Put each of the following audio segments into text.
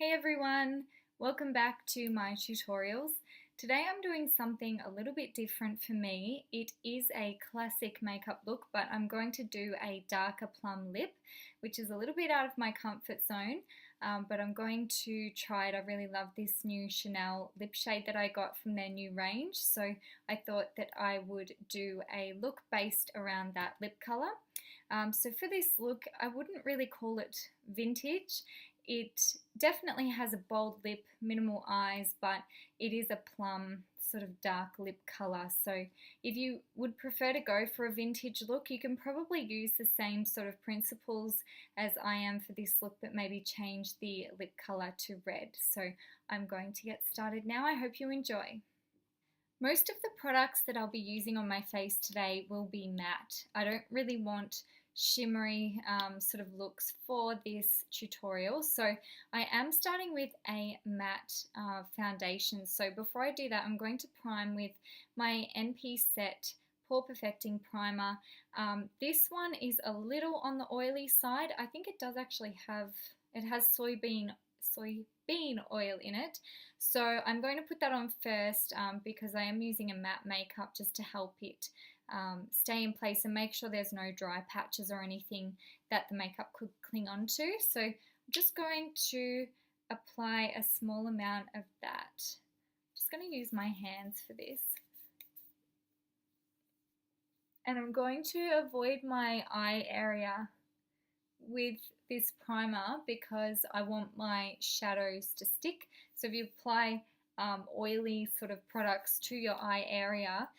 Hey everyone, welcome back to my tutorials. Today I'm doing something a little bit different for me. It is a classic makeup look, but I'm going to do a darker plum lip, which is a little bit out of my comfort zone, but I'm going to try it. I really love this new Chanel lip shade that I got from their new range, so I thought that I would do a look based around that lip color. So for this look, I wouldn't really call it vintage. It definitely has a bold lip, minimal eyes, but it is a plum sort of dark lip colour. So if you would prefer to go for a vintage look, you can probably use the same sort of principles as I am for this look, but maybe change the lip colour to red. So I'm going to get started now. I hope you enjoy. Most of the products that I'll be using on my face today will be matte. I don't really want shimmery sort of looks for this tutorial, so I am starting with a matte foundation. So before I do that, I'm going to prime with my NP Set Pore Perfecting Primer. This one is a little on the oily side. I think it does actually have, it has soybean oil in it, so I'm going to put that on first because I am using a matte makeup just to help it stay in place and make sure there's no dry patches or anything that the makeup could cling onto. So I'm just going to apply a small amount of that. I'm just going to use my hands for this. And I'm going to avoid my eye area with this primer because I want my shadows to stick. So if you apply oily sort of products to your eye area,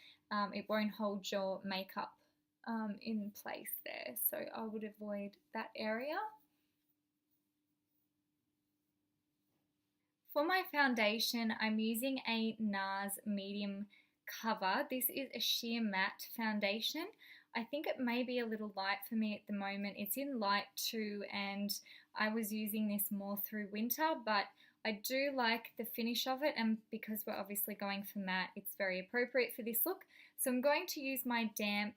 it won't hold your makeup in place there. So I would avoid that area. For my foundation, I'm using a NARS medium cover. This is a sheer matte foundation. I think it may be a little light for me at the moment. It's in light 2 and I was using this more through winter, but I do like the finish of it, and because we're obviously going for matte, it's very appropriate for this look. So I'm going to use my damp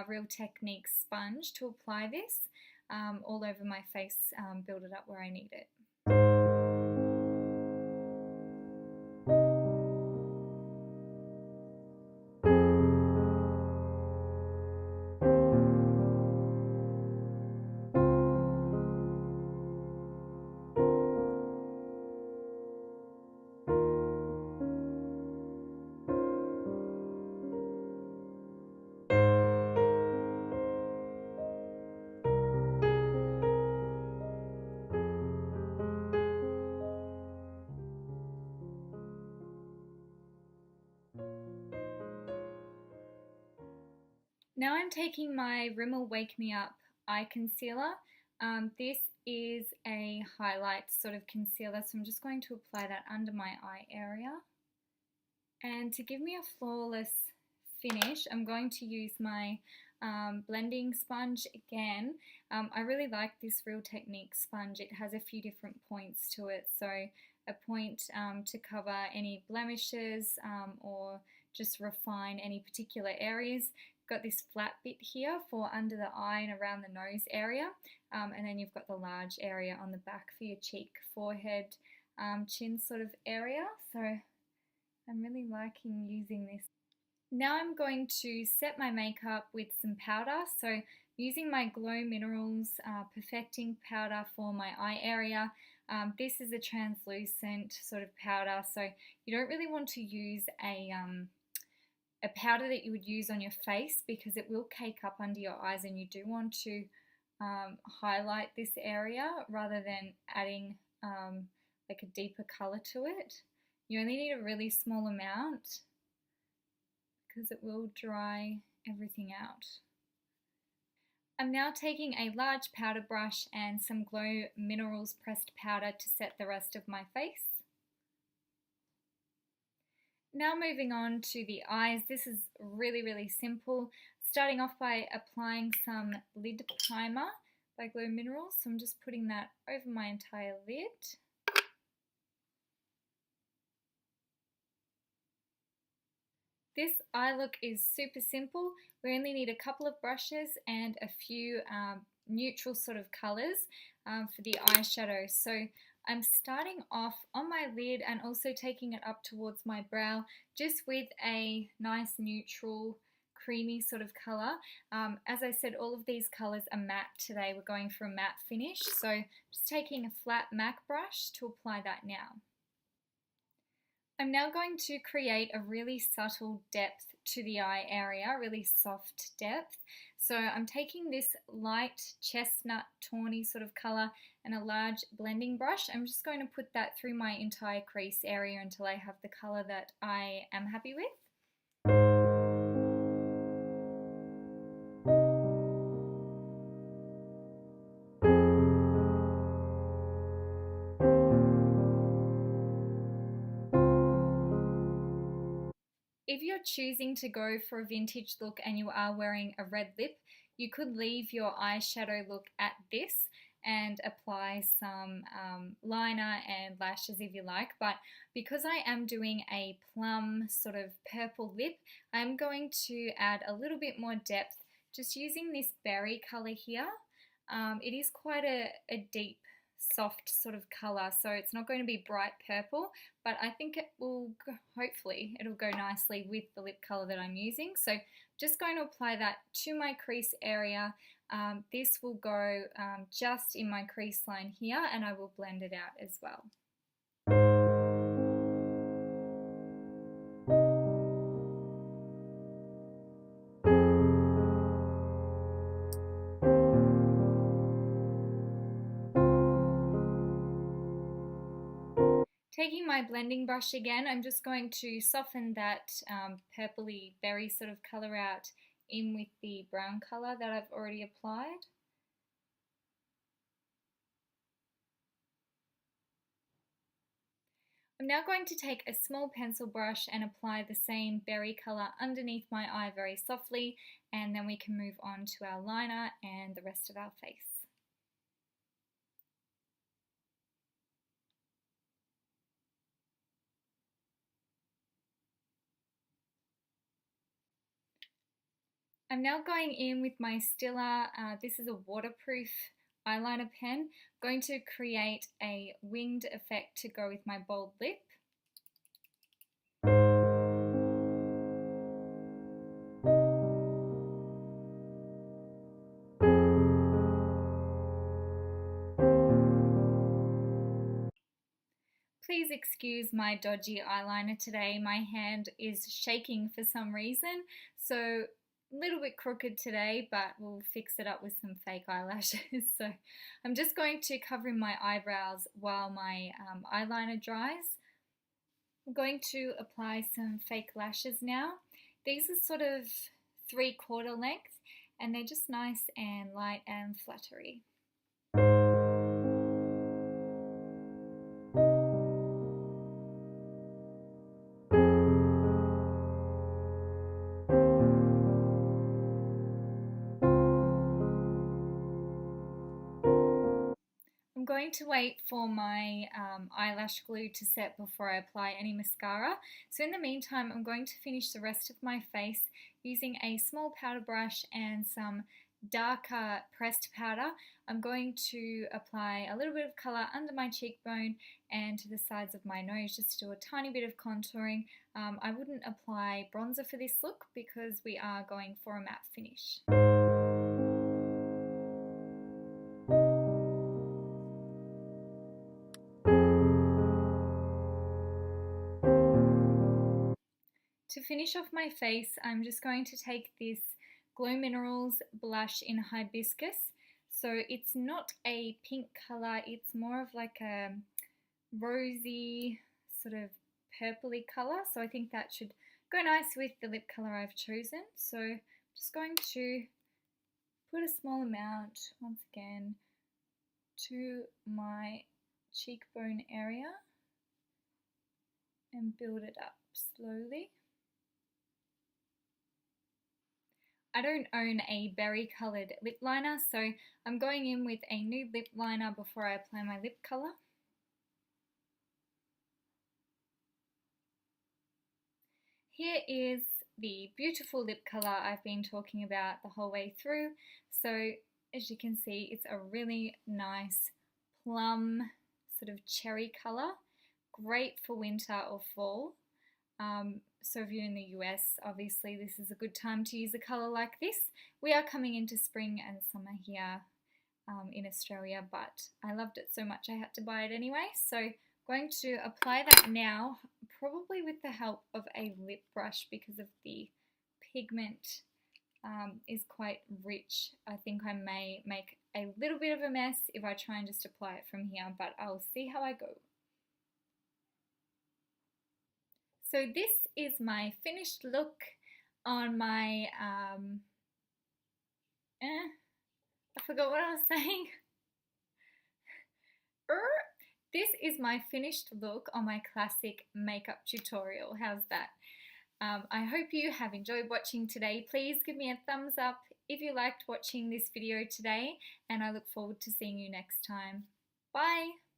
Real Techniques sponge to apply this all over my face, build it up where I need it. Now I'm taking my Rimmel Wake Me Up eye concealer. This is a highlight sort of concealer, so I'm just going to apply that under my eye area. And to give me a flawless finish, I'm going to use my blending sponge again. I really like this Real Techniques sponge. It has a few different points to it, so a point to cover any blemishes or just refine any particular areas. Got this flat bit here for under the eye and around the nose area, and then you've got the large area on the back for your cheek, forehead, chin sort of area. So I'm really liking using this. Now I'm going to set my makeup with some powder. So using my Glow Minerals Perfecting Powder for my eye area. This is a translucent sort of powder, so you don't really want to use a powder that you would use on your face because it will cake up under your eyes, and you do want to highlight this area rather than adding like a deeper color to it. You only need a really small amount because it will dry everything out. I'm now taking a large powder brush and some Glow Minerals pressed powder to set the rest of my face. Now moving on to the eyes. This is really simple. Starting off by applying some lid primer by Glow Minerals. So I'm just putting that over my entire lid. This eye look is super simple. We only need a couple of brushes and a few neutral sort of colours for the eyeshadow. So I'm starting off on my lid and also taking it up towards my brow, just with a nice neutral creamy sort of colour. As I said, all of these colours are matte today. We're going for a matte finish, so just taking a flat MAC brush to apply that now. I'm now going to create a really subtle depth to the eye area, really soft depth. So I'm taking this light chestnut tawny sort of colour and a large blending brush. I'm just going to put that through my entire crease area until I have the colour that I am happy with. If you're choosing to go for a vintage look and you are wearing a red lip, you could leave your eyeshadow look at this and apply some liner and lashes if you like, but because I am doing a plum sort of purple lip, I'm going to add a little bit more depth just using this berry colour here. It is quite a deep soft sort of colour, so it's not going to be bright purple, but I think it will hopefully it'll go nicely with the lip colour that I'm using. So just going to apply that to my crease area. This will go just in my crease line here, and I will blend it out as well. Taking my blending brush again, I'm just going to soften that purpley berry sort of colour out in with the brown colour that I've already applied. I'm now going to take a small pencil brush and apply the same berry colour underneath my eye very softly, and then we can move on to our liner and the rest of our face. I'm now going in with my Stila, this is a waterproof eyeliner pen, going to create a winged effect to go with my bold lip. Please excuse my dodgy eyeliner today. My hand is shaking for some reason, so a little bit crooked today, but we'll fix it up with some fake eyelashes. So I'm just going to cover in my eyebrows while my eyeliner dries. I'm going to apply some fake lashes now. These are sort of 3/4 length, and they're just nice and light and fluttery. I'm going to wait for my eyelash glue to set before I apply any mascara. So in the meantime, I'm going to finish the rest of my face using a small powder brush and some darker pressed powder. I'm going to apply a little bit of colour under my cheekbone and to the sides of my nose just to do a tiny bit of contouring. I wouldn't apply bronzer for this look because we are going for a matte finish. To finish off my face, I'm just going to take this Glow Minerals blush in Hibiscus. So it's not a pink colour, it's more of like a rosy sort of purpley colour. So I think that should go nice with the lip colour I've chosen. So I'm just going to put a small amount, once again, to my cheekbone area and build it up slowly. I don't own a berry coloured lip liner, so I'm going in with a nude lip liner before I apply my lip colour. Here is the beautiful lip colour I've been talking about the whole way through. So as you can see, it's a really nice plum sort of cherry colour. Great for winter or fall. So if you're in the US, obviously this is a good time to use a colour like this. We are coming into spring and summer here in Australia, but I loved it so much I had to buy it anyway. So I'm going to apply that now, probably with the help of a lip brush because of the pigment is quite rich. I think I may make a little bit of a mess if I try and just apply it from here, but I'll see how I go. So this is my finished look on my, I forgot what I was saying. This is my finished look on my classic makeup tutorial. How's that? I hope you have enjoyed watching today. Please give me a thumbs up if you liked watching this video today, and I look forward to seeing you next time. Bye!